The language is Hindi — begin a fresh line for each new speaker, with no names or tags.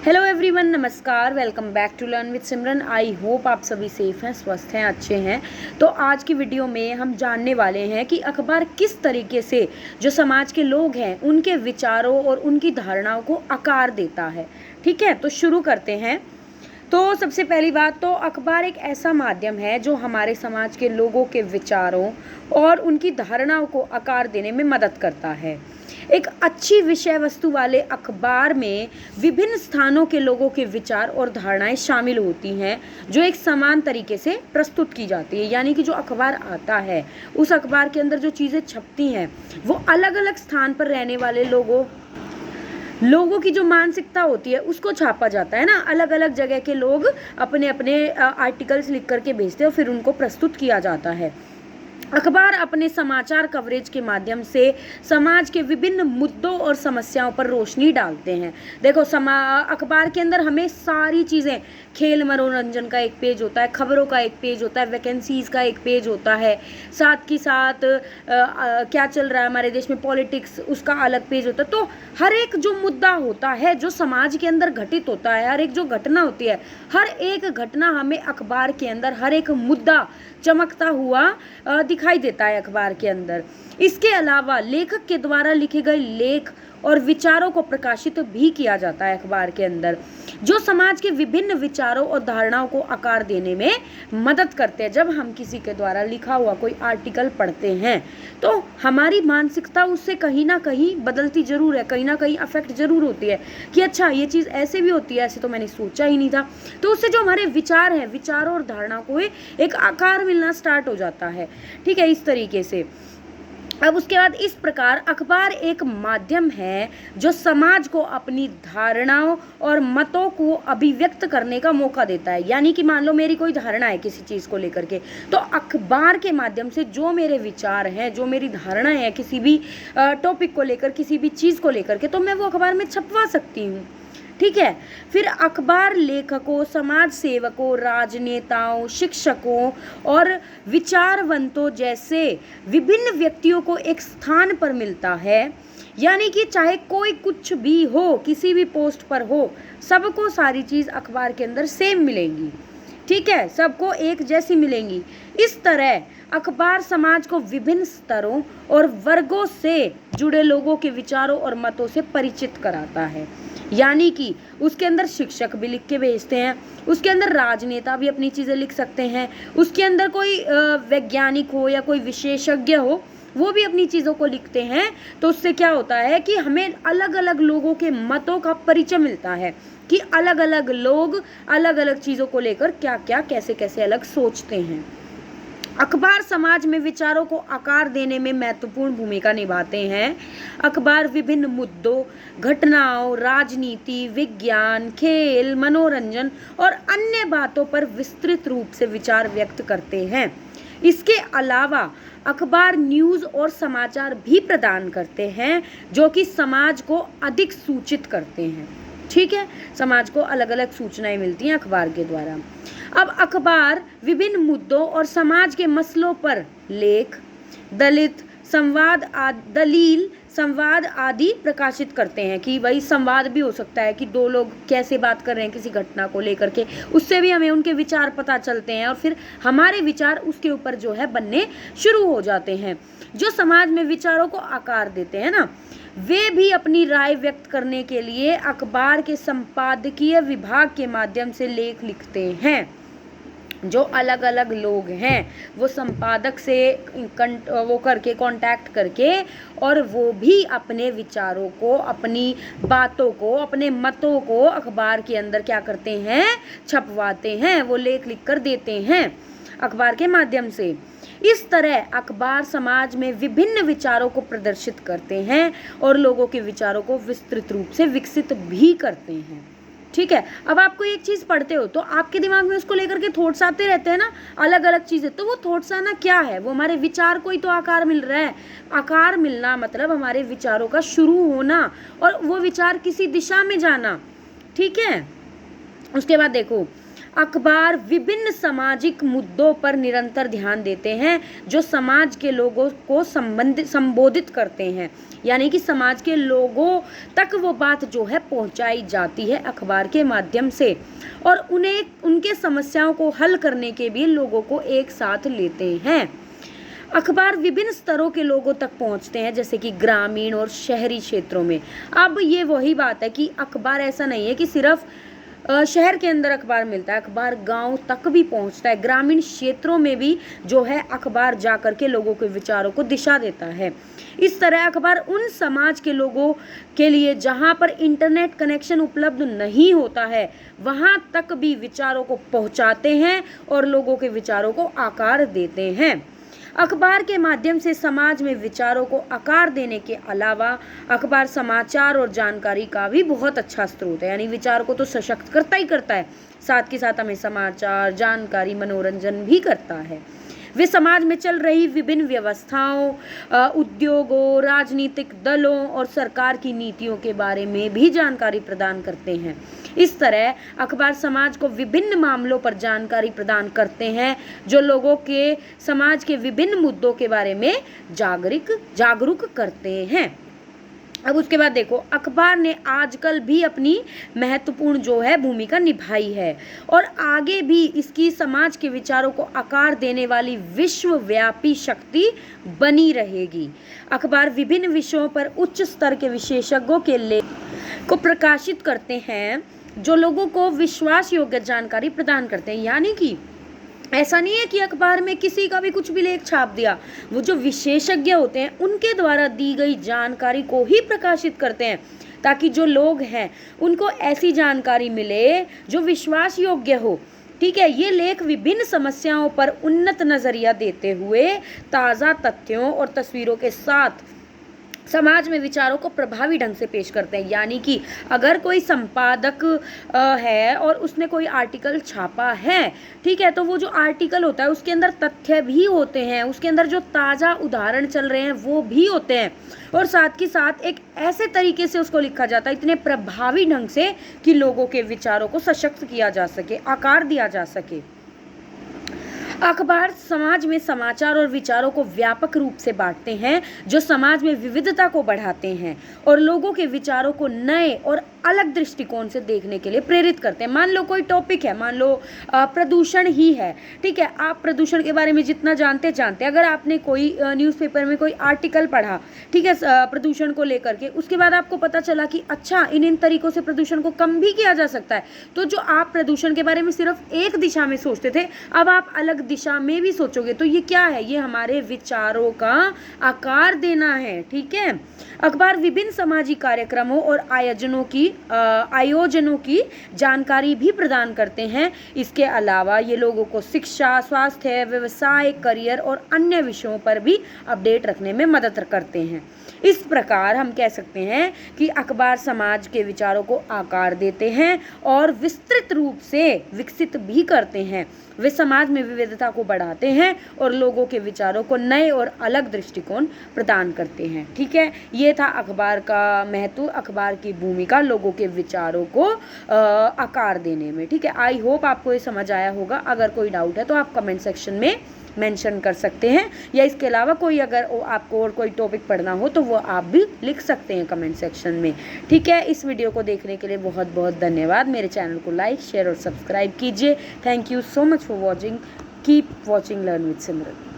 हेलो एवरीवन, नमस्कार। Welcome back to learn with Simran. I hope आप सभी सेफ हैं, स्वस्थ हैं, अच्छे हैं। तो आज की वीडियो में हम जानने वाले हैं कि अखबार किस तरीके से जो समाज के लोग हैं उनके विचारों और उनकी धारणाओं को आकार देता है। ठीक है, तो शुरू करते हैं। तो सबसे पहली बात तो अखबार एक ऐसा माध्यम है जो हमारे समाज के लोगों के विचारों और उनकी धारणाओं को आकार देने में मदद करता है। एक अच्छी विषय वस्तु वाले अखबार में विभिन्न स्थानों के लोगों के विचार और धारणाएं शामिल होती हैं जो एक समान तरीके से प्रस्तुत की जाती है। यानी कि जो अखबार आता है उस अखबार के अंदर जो चीज़ें छपती हैं वो अलग अलग स्थान पर रहने वाले लोगों की जो मानसिकता होती है उसको छापा जाता है ना। अलग अलग जगह के लोग अपने अपने आर्टिकल्स लिख करके भेजते हैं और फिर उनको प्रस्तुत किया जाता है। अखबार अपने समाचार कवरेज के माध्यम से समाज के विभिन्न मुद्दों और समस्याओं पर रोशनी डालते हैं। देखो, अखबार के अंदर हमें सारी चीज़ें, खेल मनोरंजन का एक पेज होता है, खबरों का एक पेज होता है, वैकेंसीज़ का एक पेज होता है, साथ ही साथ क्या चल रहा है हमारे देश में, पॉलिटिक्स, उसका अलग पेज होता है। तो हर एक जो मुद्दा होता है, जो समाज के अंदर घटित होता है, हर एक जो घटना होती है, हर एक घटना हमें अखबार के अंदर, हर एक मुद्दा चमकता हुआ दिखाई देता है अखबार के अंदर। इसके अलावा लेखक के द्वारा लिखे गए लेख और विचारों को प्रकाशित भी किया जाता है अखबार के अंदर, जो समाज के विभिन्न विचारों और धारणाओं को आकार देने में मदद करते हैं। जब हम किसी के द्वारा लिखा हुआ कोई आर्टिकल पढ़ते हैं तो हमारी मानसिकता उससे कहीं ना कहीं बदलती जरूर है, कहीं ना कहीं अफेक्ट जरूर होती है कि अच्छा, ये चीज़ ऐसे भी होती है, ऐसे तो मैंने सोचा ही नहीं था। तो उससे जो हमारे विचार हैं, विचारों और धारणाओं को एक आकार मिलना स्टार्ट हो जाता है। ठीक है, इस तरीके से। अब उसके बाद इस प्रकार अखबार एक माध्यम है जो समाज को अपनी धारणाओं और मतों को अभिव्यक्त करने का मौका देता है। यानी कि मान लो मेरी कोई धारणा है किसी चीज़ को लेकर के, तो अखबार के माध्यम से जो मेरे विचार हैं, जो मेरी धारणा है किसी भी टॉपिक को लेकर, किसी भी चीज़ को लेकर के, तो मैं वो अखबार में छपवा सकती हूँ। ठीक है। फिर अखबार लेखकों, समाज सेवकों, राजनेताओं, शिक्षकों और विचारवंतों जैसे विभिन्न व्यक्तियों को एक स्थान पर मिलता है। यानी कि चाहे कोई कुछ भी हो, किसी भी पोस्ट पर हो, सबको सारी चीज़ अखबार के अंदर सेम मिलेंगी। ठीक है, सबको एक जैसी मिलेंगी। इस तरह अखबार समाज को विभिन्न स्तरों और वर्गों से जुड़े लोगों के विचारों और मतों से परिचित कराता है। यानी कि उसके अंदर शिक्षक भी लिख के भेजते हैं, उसके अंदर राजनेता भी अपनी चीज़ें लिख सकते हैं, उसके अंदर कोई वैज्ञानिक हो या कोई विशेषज्ञ हो, वो भी अपनी चीज़ों को लिखते हैं। तो उससे क्या होता है कि हमें अलग अलग लोगों के मतों का परिचय मिलता है कि अलग अलग लोग अलग अलग चीज़ों को लेकर क्या क्या, कैसे कैसे अलग सोचते हैं। अखबार समाज में विचारों को आकार देने में महत्वपूर्ण भूमिका निभाते हैं। अखबार विभिन्न मुद्दों, घटनाओं, राजनीति, विज्ञान, खेल, मनोरंजन और अन्य बातों पर विस्तृत रूप से विचार व्यक्त करते हैं। इसके अलावा अखबार न्यूज़ और समाचार भी प्रदान करते हैं जो कि समाज को अधिक सूचित करते हैं। ठीक है, समाज को अलग अलग सूचनाएं मिलती हैं अखबार के द्वारा। अब अखबार विभिन्न मुद्दों और समाज के मसलों पर लेख, दलील, संवाद आदि प्रकाशित करते हैं। कि भाई संवाद भी हो सकता है कि दो लोग कैसे बात कर रहे हैं किसी घटना को लेकर के, उससे भी हमें उनके विचार पता चलते हैं और फिर हमारे विचार उसके ऊपर जो है बनने शुरू हो जाते हैं। जो समाज में विचारों को आकार देते हैं ना, वे भी अपनी राय व्यक्त करने के लिए अखबार के संपादकीय विभाग के माध्यम से लेख लिखते हैं। जो अलग अलग लोग हैं वो संपादक से वो करके कांटेक्ट करके, और वो भी अपने विचारों को, अपनी बातों को, अपने मतों को अखबार के अंदर क्या करते हैं, छपवाते हैं। वो लेख लिख कर देते हैं अखबार के माध्यम से। इस तरह अखबार समाज में विभिन्न विचारों को प्रदर्शित करते हैं और लोगों के विचारों को विस्तृत रूप से विकसित भी करते हैं। ठीक है। अब आप कोई एक चीज़ पढ़ते हो तो आपके दिमाग में उसको लेकर के थॉट्स आते रहते हैं ना, अलग अलग चीज़ें। तो वो थॉट्स आना क्या है, वो हमारे विचार को ही तो आकार मिल रहा है। आकार मिलना मतलब हमारे विचारों का शुरू होना और वो विचार किसी दिशा में जाना। ठीक है। उसके बाद देखो, अखबार विभिन्न सामाजिक मुद्दों पर निरंतर ध्यान देते हैं जो समाज के लोगों को संबोधित करते हैं, यानी कि समाज के लोगों तक वो बात जो है पहुंचाई जाती है अखबार के माध्यम से, और उन्हें उनके समस्याओं को हल करने के भी लोगों को एक साथ लेते हैं। अखबार विभिन्न स्तरों के लोगों तक पहुंचते हैं, जैसे कि ग्रामीण और शहरी क्षेत्रों में। अब ये वही बात है कि अखबार ऐसा नहीं है कि सिर्फ शहर के अंदर अखबार मिलता है, अखबार गांव तक भी पहुंचता है, ग्रामीण क्षेत्रों में भी जो है अखबार जा कर के लोगों के विचारों को दिशा देता है। इस तरह अखबार उन समाज के लोगों के लिए जहां पर इंटरनेट कनेक्शन उपलब्ध नहीं होता है वहां तक भी विचारों को पहुंचाते हैं और लोगों के विचारों को आकार देते हैं। अखबार के माध्यम से समाज में विचारों को आकार देने के अलावा अखबार समाचार और जानकारी का भी बहुत अच्छा स्रोत है, यानी विचार को तो सशक्त करता ही करता है, साथ के साथ हमें समाचार, जानकारी, मनोरंजन भी करता है। वे समाज में चल रही विभिन्न व्यवस्थाओं, उद्योगों, राजनीतिक दलों और सरकार की नीतियों के बारे में भी जानकारी प्रदान करते हैं। इस तरह अखबार समाज को विभिन्न मामलों पर जानकारी प्रदान करते हैं जो लोगों के समाज के विभिन्न मुद्दों के बारे में जागरूक करते हैं। अब उसके बाद देखो, अखबार ने आजकल भी अपनी महत्वपूर्ण जो है भूमिका निभाई है और आगे भी इसकी समाज के विचारों को आकार देने वाली विश्वव्यापी शक्ति बनी रहेगी। अखबार विभिन्न विषयों पर उच्च स्तर के विशेषज्ञों के लेख को प्रकाशित करते हैं जो लोगों को विश्वास योग्य जानकारी प्रदान करते हैं, यानी कि ऐसा नहीं है कि अखबार में किसी का भी कुछ भी लेख छाप दिया, वो जो विशेषज्ञ होते हैं उनके द्वारा दी गई जानकारी को ही प्रकाशित करते हैं ताकि जो लोग हैं उनको ऐसी जानकारी मिले जो विश्वास योग्य हो। ठीक है, ये लेख विभिन्न समस्याओं पर उन्नत नजरिया देते हुए ताज़ा तथ्यों और तस्वीरों के साथ समाज में विचारों को प्रभावी ढंग से पेश करते हैं। यानी कि अगर कोई संपादक है और उसने कोई आर्टिकल छापा है, ठीक है, तो वो जो आर्टिकल होता है उसके अंदर तथ्य भी होते हैं, उसके अंदर जो ताज़ा उदाहरण चल रहे हैं वो भी होते हैं, और साथ ही साथ एक ऐसे तरीके से उसको लिखा जाता है, इतने प्रभावी ढंग से कि लोगों के विचारों को सशक्त किया जा सके, आकार दिया जा सके। अखबार समाज में समाचार और विचारों को व्यापक रूप से बांटते हैं जो समाज में विविधता को बढ़ाते हैं और लोगों के विचारों को नए और अलग दृष्टिकोण से देखने के लिए प्रेरित करते हैं। मान लो कोई टॉपिक है, मान लो प्रदूषण ही है, ठीक है, आप प्रदूषण के बारे में जितना जानते अगर आपने कोई न्यूज़पेपर में कोई आर्टिकल पढ़ा, ठीक है, प्रदूषण को लेकर के, उसके बाद आपको पता चला कि अच्छा इन तरीकों से प्रदूषण को कम भी किया जा सकता है, तो जो आप प्रदूषण के बारे में सिर्फ एक दिशा में सोचते थे अब आप अलग दिशा में भी सोचोगे, तो ये क्या है, ये हमारे विचारों का आकार देना है। ठीक है, अखबार विभिन्न सामाजिक कार्यक्रमों और आयोजनों की जानकारी भी प्रदान करते हैं। इसके अलावा ये लोगों को शिक्षा, स्वास्थ्य, व्यवसाय, करियर और अन्य विषयों पर भी अपडेट रखने में मदद करते हैं। इस प्रकार हम कह सकते हैं कि अखबार समाज के विचारों को आकार देते हैं और विस्तृत रूप से विकसित भी करते हैं। वे समाज में विविधता को बढ़ाते हैं और लोगों के विचारों को नए और अलग दृष्टिकोण प्रदान करते हैं। ठीक है, ये था अखबार का महत्व, अखबार की भूमिका लोगों के विचारों को आकार देने में। ठीक है, आई होप आपको ये समझ आया होगा। अगर कोई डाउट है तो आप कमेंट सेक्शन में मेंशन कर सकते हैं, या इसके अलावा कोई अगर आपको और कोई टॉपिक पढ़ना हो तो वो आप भी लिख सकते हैं कमेंट सेक्शन में। ठीक है, इस वीडियो को देखने के लिए बहुत बहुत धन्यवाद। मेरे चैनल को लाइक, शेयर और सब्सक्राइब कीजिए। Thank you so much for watching. Keep watching learn with Simran.